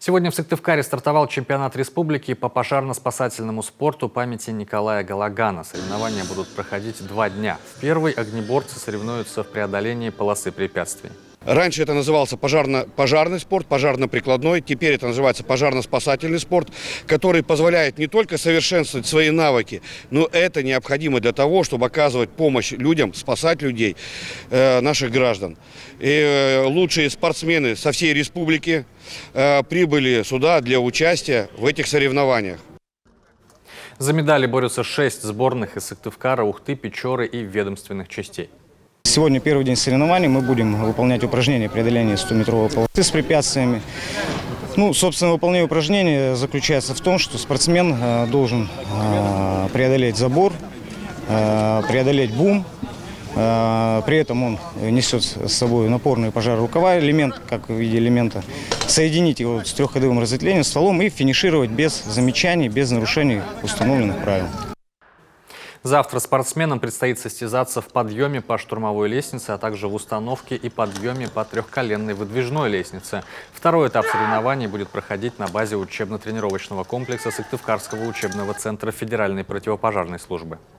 Сегодня в Сыктывкаре стартовал чемпионат республики по пожарно-спасательному спорту памяти Николая Галагана. Соревнования будут проходить 2 дня. В первый огнеборцы соревнуются в преодолении полосы препятствий. Раньше это назывался пожарный спорт, пожарно-прикладной. Теперь это называется пожарно-спасательный спорт, который позволяет не только совершенствовать свои навыки, но это необходимо для того, чтобы оказывать помощь людям, спасать людей, наших граждан. И лучшие спортсмены со всей республики прибыли сюда для участия в этих соревнованиях. За медали борются 6 сборных из Сыктывкара, Ухты, Печоры и ведомственных частей. Сегодня первый день соревнований, мы будем выполнять упражнения преодоления 100-метровой полосы с препятствиями. Собственно, выполнение упражнения заключается в том, что спортсмен должен преодолеть забор, преодолеть бум. При этом он несет с собой напорные пожарорукава, элемент, как в виде элемента, соединить его с трехходовым разветвлением стволом и финишировать без замечаний, без нарушений установленных правил. Завтра спортсменам предстоит состязаться в подъеме по штурмовой лестнице, а также в установке и подъеме по трехколенной выдвижной лестнице. Второй этап соревнований будет проходить на базе учебно-тренировочного комплекса Сыктывкарского учебного центра Федеральной противопожарной службы.